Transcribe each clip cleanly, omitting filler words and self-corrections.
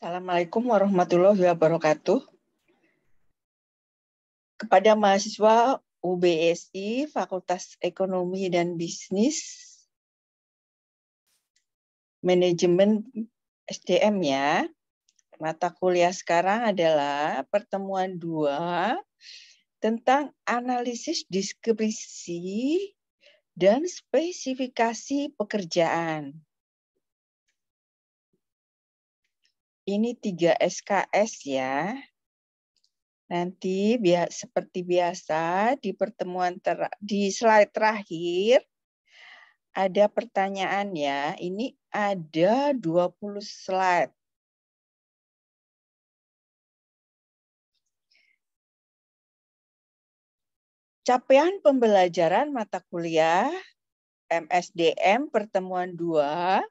Assalamualaikum warahmatullahi wabarakatuh. Kepada mahasiswa UBSI, Fakultas Ekonomi dan Bisnis, Manajemen SDM ya. Mata kuliah sekarang adalah pertemuan 2 tentang analisis deskripsi dan spesifikasi pekerjaan. Ini 3 SKS ya. Nanti seperti biasa di pertemuan di slide terakhir ada pertanyaan ya. Ini ada 20 slide. Capaian pembelajaran mata kuliah MSDM pertemuan 2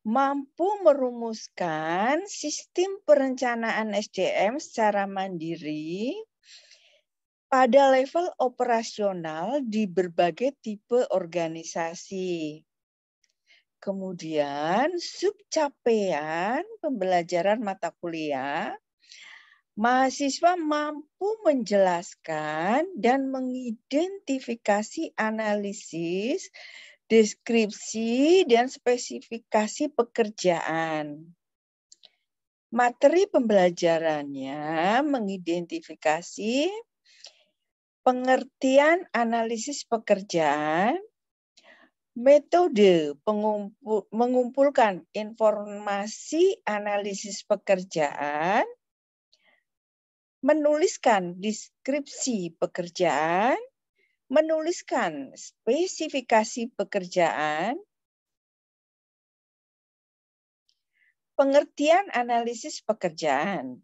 mampu merumuskan sistem perencanaan SDM secara mandiri pada level operasional di berbagai tipe organisasi. Kemudian subcapaian pembelajaran mata kuliah, mahasiswa mampu menjelaskan dan mengidentifikasi analisis, deskripsi, dan spesifikasi pekerjaan. Materi pembelajarannya mengidentifikasi pengertian analisis pekerjaan, metode mengumpulkan informasi analisis pekerjaan, menuliskan deskripsi pekerjaan, menuliskan spesifikasi pekerjaan, pengertian analisis pekerjaan.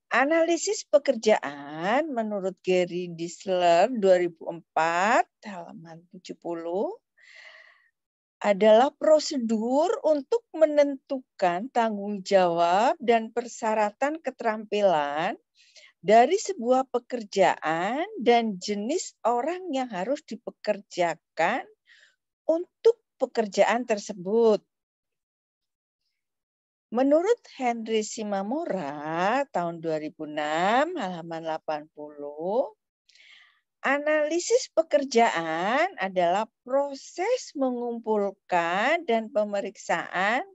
Analisis pekerjaan menurut Gary Disler 2004 halaman 70 adalah prosedur untuk menentukan tanggung jawab dan persyaratan keterampilan dari sebuah pekerjaan dan jenis orang yang harus dipekerjakan untuk pekerjaan tersebut. Menurut Henry Shimamura tahun 2006 halaman 80, analisis pekerjaan adalah proses mengumpulkan dan pemeriksaan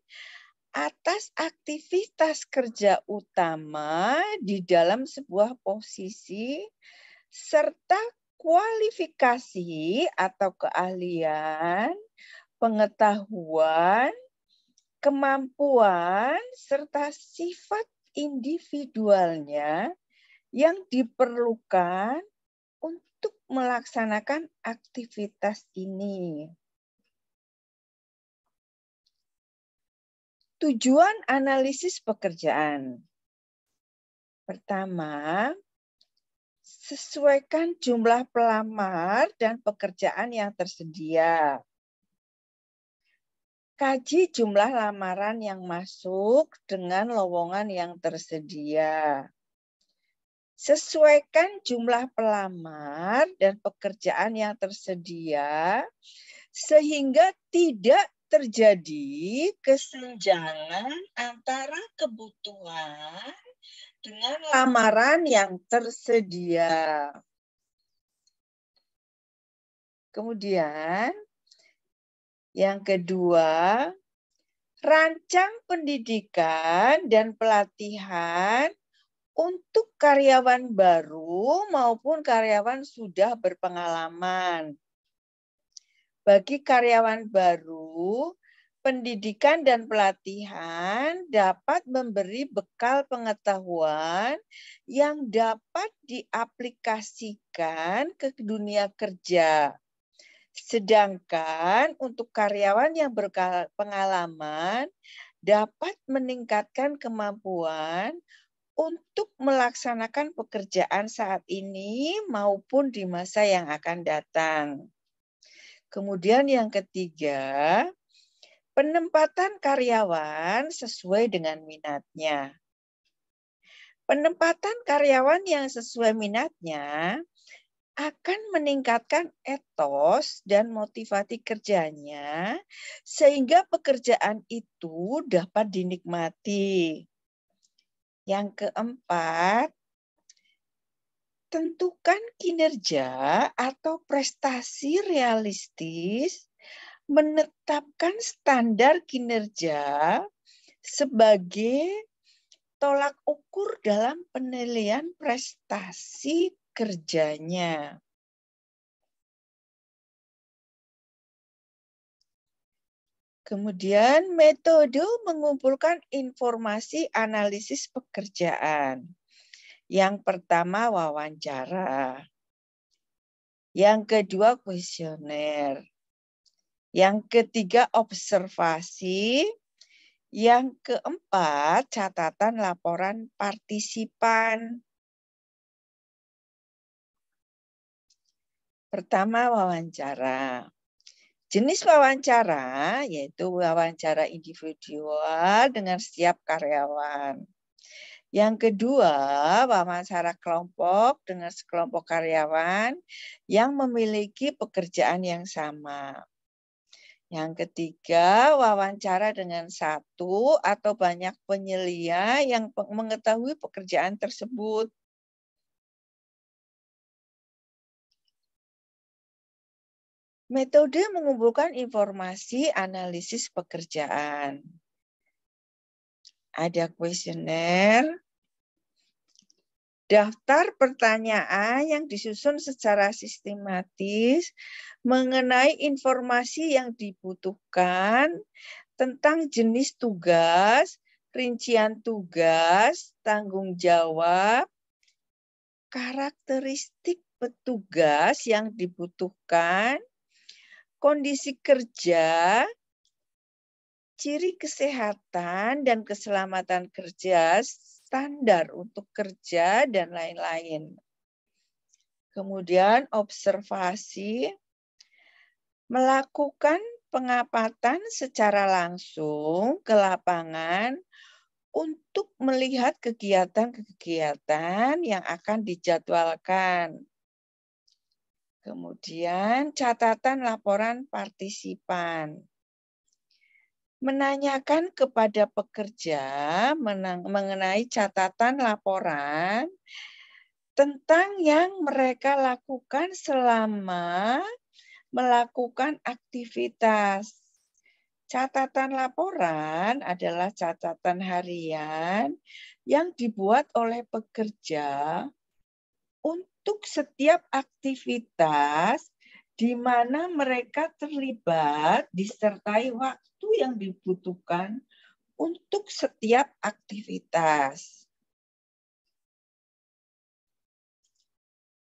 atas aktivitas kerja utama di dalam sebuah posisi serta kualifikasi atau keahlian, pengetahuan, kemampuan, serta sifat individualnya yang diperlukan untuk melaksanakan aktivitas ini. Tujuan analisis pekerjaan. Pertama, sesuaikan jumlah pelamar dan pekerjaan yang tersedia. Kaji jumlah lamaran yang masuk dengan lowongan yang tersedia. Sesuaikan jumlah pelamar dan pekerjaan yang tersedia sehingga tidak terjadi kesenjangan antara kebutuhan dengan lamaran yang tersedia. Kemudian yang kedua, rancang pendidikan dan pelatihan untuk karyawan baru maupun karyawan sudah berpengalaman. Bagi karyawan baru, pendidikan dan pelatihan dapat memberi bekal pengetahuan yang dapat diaplikasikan ke dunia kerja. Sedangkan untuk karyawan yang berpengalaman dapat meningkatkan kemampuan untuk melaksanakan pekerjaan saat ini maupun di masa yang akan datang. Kemudian yang ketiga, penempatan karyawan sesuai dengan minatnya. Penempatan karyawan yang sesuai minatnya akan meningkatkan etos dan motivasi kerjanya sehingga pekerjaan itu dapat dinikmati. Yang keempat, tentukan kinerja atau prestasi realistis, menetapkan standar kinerja sebagai tolak ukur dalam penilaian prestasi kerjanya. Kemudian metode mengumpulkan informasi analisis pekerjaan. Yang pertama wawancara. Yang kedua kuesioner. Yang ketiga observasi. Yang keempat catatan laporan partisipan. Pertama wawancara. Jenis wawancara yaitu wawancara individual dengan setiap karyawan. Yang kedua, wawancara kelompok dengan sekelompok karyawan yang memiliki pekerjaan yang sama. Yang ketiga, wawancara dengan satu atau banyak penyelia yang mengetahui pekerjaan tersebut. Metode mengumpulkan informasi analisis pekerjaan. Ada kuesioner, daftar pertanyaan yang disusun secara sistematis mengenai informasi yang dibutuhkan tentang jenis tugas, rincian tugas, tanggung jawab, karakteristik petugas yang dibutuhkan, kondisi kerja, ciri kesehatan dan keselamatan kerja, standar untuk kerja, dan lain-lain. Kemudian observasi, melakukan pengamatan secara langsung ke lapangan untuk melihat kegiatan-kegiatan yang akan dijadwalkan. Kemudian catatan laporan partisipan. Menanyakan kepada pekerja mengenai catatan laporan tentang yang mereka lakukan selama melakukan aktivitas. Catatan laporan adalah catatan harian yang dibuat oleh pekerja untuk setiap aktivitas di mana mereka terlibat disertai waktu yang dibutuhkan untuk setiap aktivitas.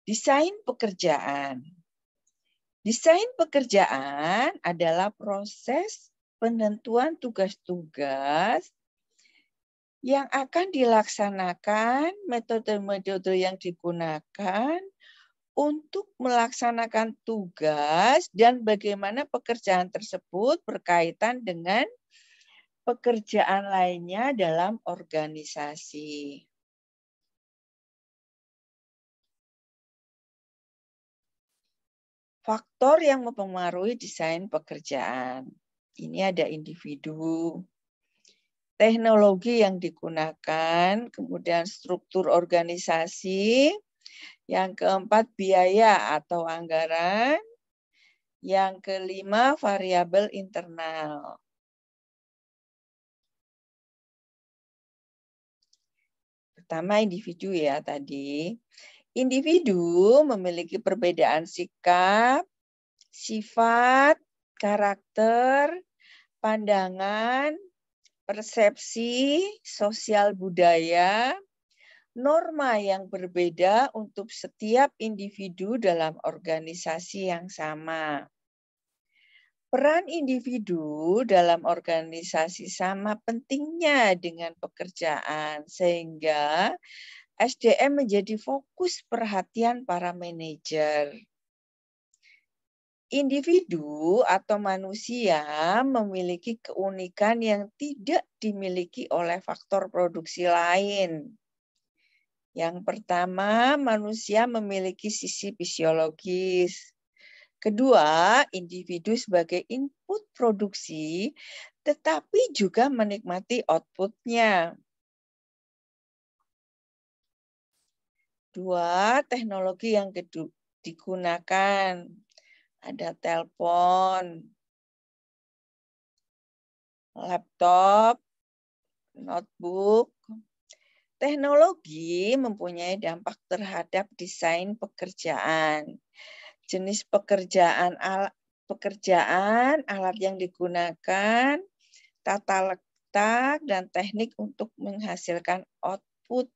Desain pekerjaan. Desain pekerjaan adalah proses penentuan tugas-tugas yang akan dilaksanakan, metode-metode yang digunakan untuk melaksanakan tugas dan bagaimana pekerjaan tersebut berkaitan dengan pekerjaan lainnya dalam organisasi. Faktor yang mempengaruhi desain pekerjaan. Ini ada individu, teknologi yang digunakan, kemudian struktur organisasi, yang keempat biaya atau anggaran, yang kelima variabel internal. Pertama individu ya tadi. Individu memiliki perbedaan sikap, sifat, karakter, pandangan, persepsi, sosial budaya, norma yang berbeda untuk setiap individu dalam organisasi yang sama. Peran individu dalam organisasi sama pentingnya dengan pekerjaan, sehingga SDM menjadi fokus perhatian para manajer. Individu atau manusia memiliki keunikan yang tidak dimiliki oleh faktor produksi lain. Yang pertama, manusia memiliki sisi fisiologis. Kedua, individu sebagai input produksi, tetapi juga menikmati output-nya. Dua, teknologi yang digunakan. Ada telepon, laptop, notebook. Teknologi mempunyai dampak terhadap desain pekerjaan. Jenis pekerjaan, alat yang digunakan, tata letak, dan teknik untuk menghasilkan output.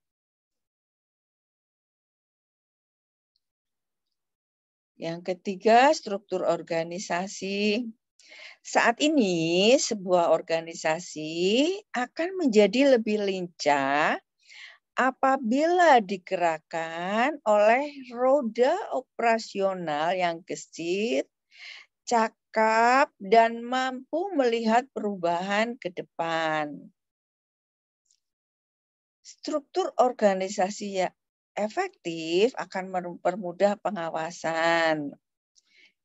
Yang ketiga, struktur organisasi. Saat ini, sebuah organisasi akan menjadi lebih lincah apabila digerakkan oleh roda operasional yang gesit, cakap, dan mampu melihat perubahan ke depan. Struktur organisasi yang efektif akan mempermudah pengawasan.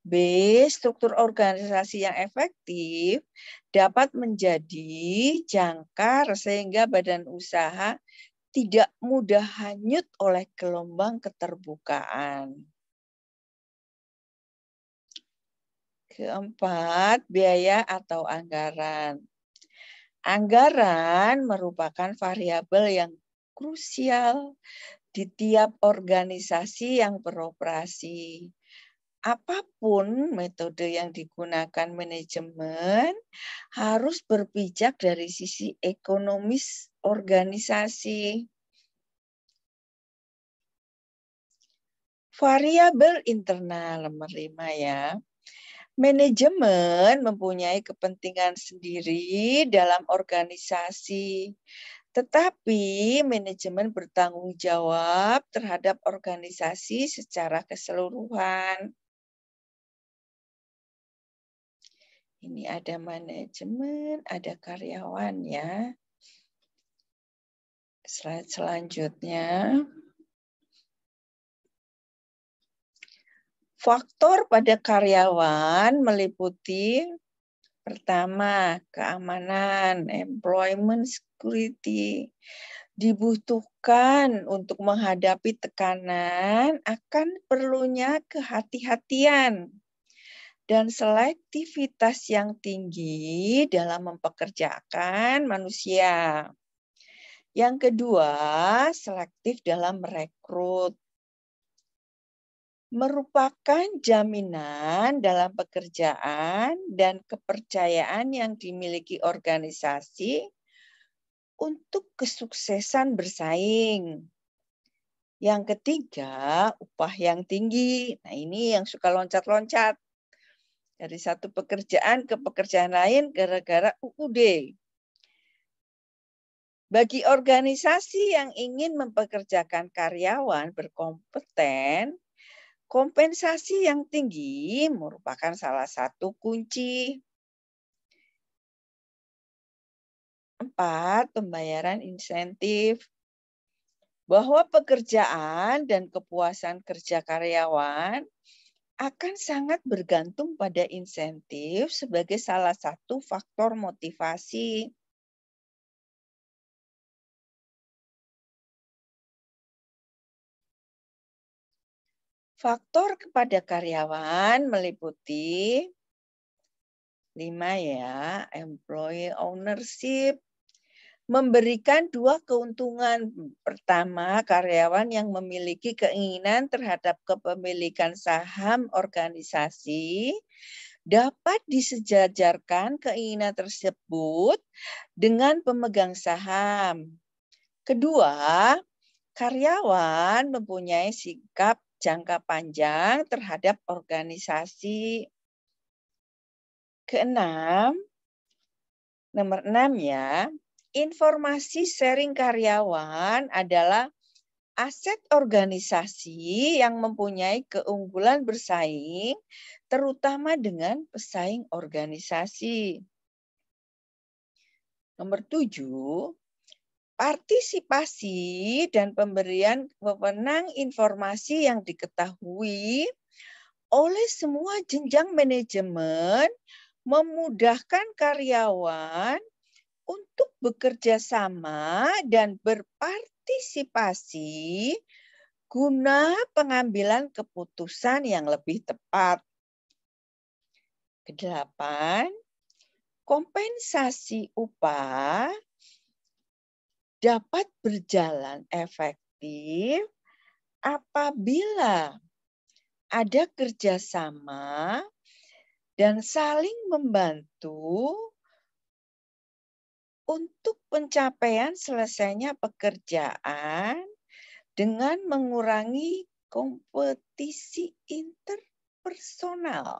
B. Struktur organisasi yang efektif dapat menjadi jangkar sehingga badan usaha tidak mudah hanyut oleh gelombang keterbukaan. Keempat, biaya atau anggaran. Anggaran merupakan variabel yang krusial di tiap organisasi yang beroperasi. Apapun metode yang digunakan manajemen harus berpijak dari sisi ekonomis organisasi. Variabel internal nomor 5 ya. Manajemen mempunyai kepentingan sendiri dalam organisasi, tetapi manajemen bertanggung jawab terhadap organisasi secara keseluruhan. Ini ada manajemen, ada karyawan ya. Slide selanjutnya. Faktor pada karyawan meliputi pertama, keamanan, employment security. Dibutuhkan untuk menghadapi tekanan akan perlunya kehati-hatian dan selektivitas yang tinggi dalam mempekerjakan manusia. Yang kedua, selektif dalam merekrut. Merupakan jaminan dalam pekerjaan dan kepercayaan yang dimiliki organisasi untuk kesuksesan bersaing. Yang ketiga, upah yang tinggi. Nah, ini yang suka loncat-loncat. Dari satu pekerjaan ke pekerjaan lain gara-gara UUD. Bagi organisasi yang ingin mempekerjakan karyawan berkompeten, kompensasi yang tinggi merupakan salah satu kunci. 4. Pembayaran insentif. Bahwa pekerjaan dan kepuasan kerja karyawan akan sangat bergantung pada insentif sebagai salah satu faktor motivasi. Faktor kepada karyawan meliputi 5 ya, employee ownership. Memberikan dua keuntungan. Pertama, karyawan yang memiliki keinginan terhadap kepemilikan saham organisasi dapat disejajarkan keinginan tersebut dengan pemegang saham. Kedua, karyawan mempunyai sikap jangka panjang terhadap organisasi. Keenam, nomor 6 ya. Informasi sharing karyawan adalah aset organisasi yang mempunyai keunggulan bersaing, terutama dengan pesaing organisasi. Nomor 7, partisipasi dan pemberian wewenang informasi yang diketahui oleh semua jenjang manajemen memudahkan karyawan untuk bekerja sama dan berpartisipasi guna pengambilan keputusan yang lebih tepat. Kedelapan, kompensasi upah dapat berjalan efektif apabila ada kerjasama dan saling membantu untuk pencapaian selesainya pekerjaan dengan mengurangi kompetisi interpersonal.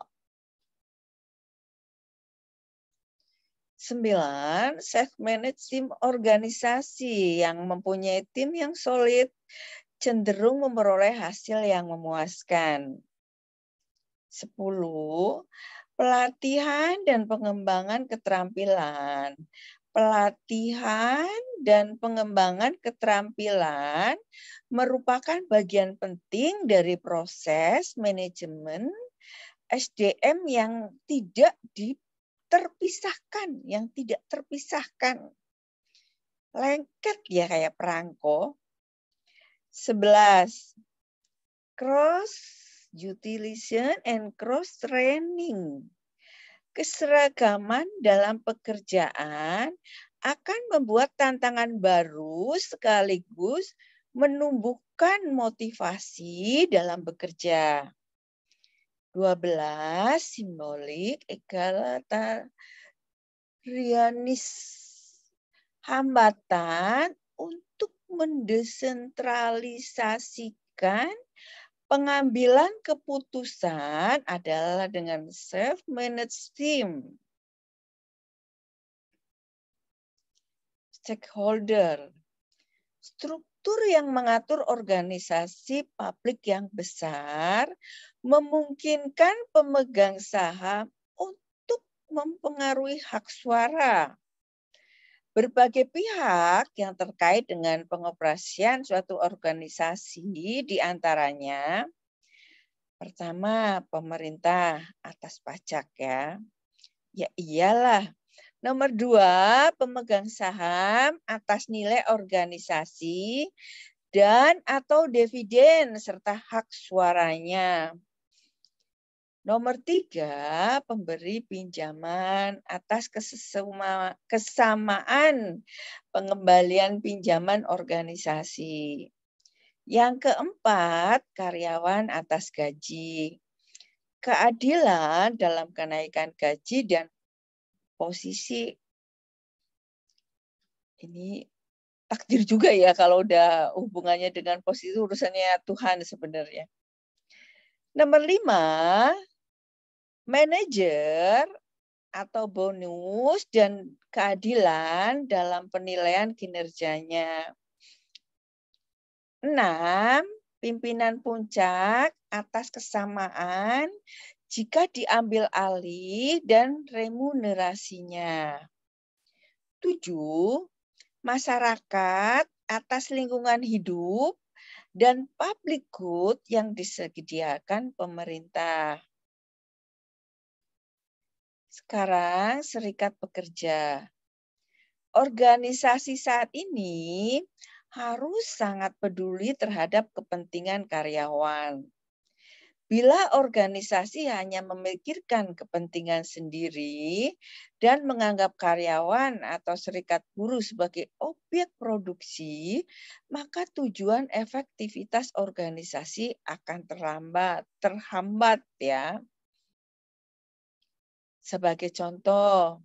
9. Self-managed tim organisasi yang mempunyai tim yang solid cenderung memperoleh hasil yang memuaskan. 10. Pelatihan dan pengembangan keterampilan. Pelatihan dan pengembangan keterampilan merupakan bagian penting dari proses manajemen SDM yang tidak terpisahkan. Lengket ya kayak perangko. 11. Cross utilization and cross training. Keseragaman dalam pekerjaan akan membuat tantangan baru sekaligus menumbuhkan motivasi dalam bekerja. 12. Simbolik egalitarianis. Hambatan untuk mendesentralisasikan pengambilan keputusan adalah dengan self-managed team. Stakeholder. Struktur yang mengatur organisasi publik yang besar memungkinkan pemegang saham untuk mempengaruhi hak suara. Berbagai pihak yang terkait dengan pengoperasian suatu organisasi diantaranya, pertama, pemerintah atas pajak ya. Ya iyalah. Nomor 2, pemegang saham atas nilai organisasi dan atau dividen serta hak suaranya. Nomor 3, pemberi pinjaman atas kesamaan pengembalian pinjaman organisasi. Yang keempat, karyawan atas gaji. Keadilan dalam kenaikan gaji dan posisi. Ini takdir juga ya kalau udah hubungannya dengan posisi urusannya Tuhan sebenarnya. Nomor 5, manajer atau bonus dan keadilan dalam penilaian kinerjanya. 6, pimpinan puncak atas kesamaan jika diambil alih dan remunerasinya. 7, masyarakat atas lingkungan hidup dan public good yang disediakan pemerintah. Sekarang serikat pekerja. Organisasi saat ini harus sangat peduli terhadap kepentingan karyawan. Bila organisasi hanya memikirkan kepentingan sendiri dan menganggap karyawan atau serikat buruh sebagai objek produksi, maka tujuan efektivitas organisasi akan terhambat ya. Sebagai contoh,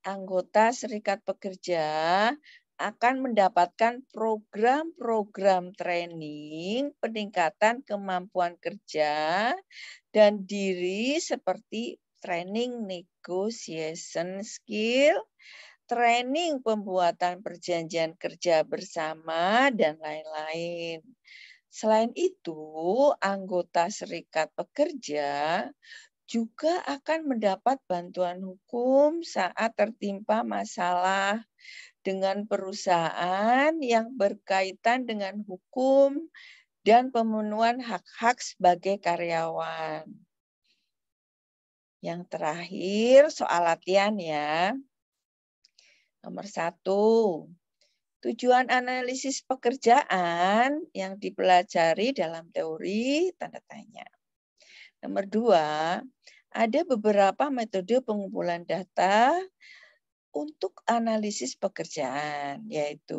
anggota serikat pekerja akan mendapatkan program-program training, peningkatan kemampuan kerja dan diri seperti training negotiation skill, training pembuatan perjanjian kerja bersama, dan lain-lain. Selain itu, anggota serikat pekerja juga akan mendapat bantuan hukum saat tertimpa masalah dengan perusahaan yang berkaitan dengan hukum dan pemenuhan hak-hak sebagai karyawan. Yang terakhir soal latihan ya. Nomor 1, Tujuan analisis pekerjaan yang dipelajari dalam teori tanda tanya. Nomor 2, ada beberapa metode pengumpulan data untuk analisis pekerjaan, yaitu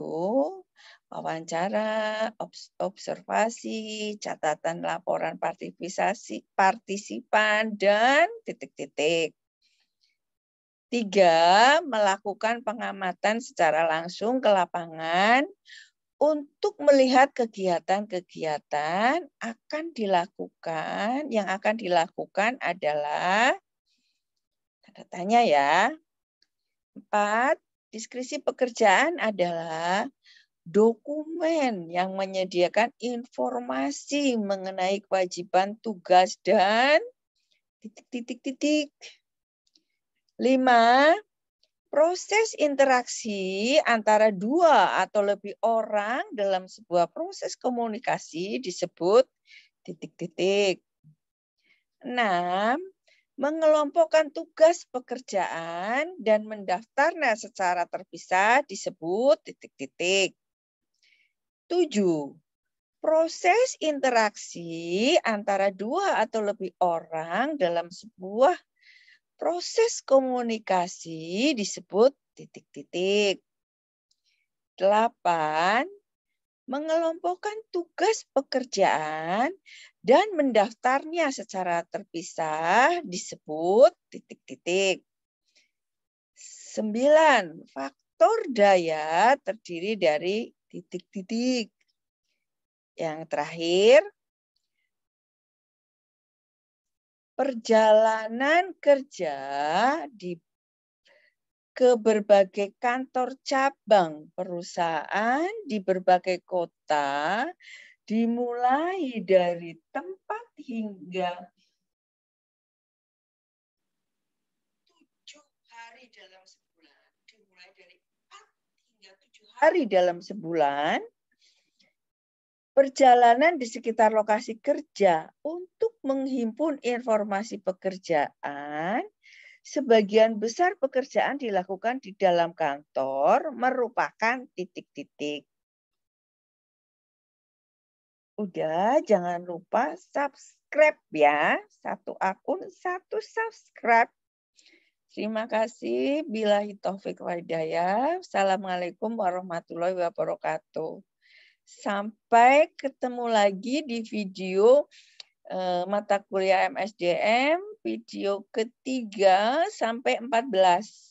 wawancara, observasi, catatan laporan partisipan, dan titik-titik. 3, melakukan pengamatan secara langsung ke lapangan untuk melihat kegiatan-kegiatan yang akan dilakukan adalah tanda tanya ya. 4, deskripsi pekerjaan adalah dokumen yang menyediakan informasi mengenai kewajiban tugas dan titik-titik-titik. 5, proses interaksi antara 2 atau lebih orang dalam sebuah proses komunikasi disebut titik-titik. 6, mengelompokkan tugas pekerjaan dan mendaftarnya secara terpisah disebut titik-titik. 7, proses interaksi antara 2 atau lebih orang dalam sebuah proses komunikasi disebut titik-titik. 8, mengelompokkan tugas pekerjaan dan mendaftarnya secara terpisah disebut titik-titik. 9, faktor daya terdiri dari titik-titik. Yang terakhir, perjalanan kerja ke berbagai kantor cabang perusahaan di berbagai kota dimulai dari tempat hingga 7 hari dalam sebulan, dimulai dari 4 hingga 7 hari dalam sebulan. Perjalanan di sekitar lokasi kerja untuk menghimpun informasi pekerjaan. Sebagian besar pekerjaan dilakukan di dalam kantor merupakan titik-titik. Udah, jangan lupa subscribe ya. 1 akun, 1 subscribe. Terima kasih. Billahi taufik wal hidayah. Assalamualaikum warahmatullahi wabarakatuh. Sampai ketemu lagi di video mata kuliah MSDM video ketiga sampai 14.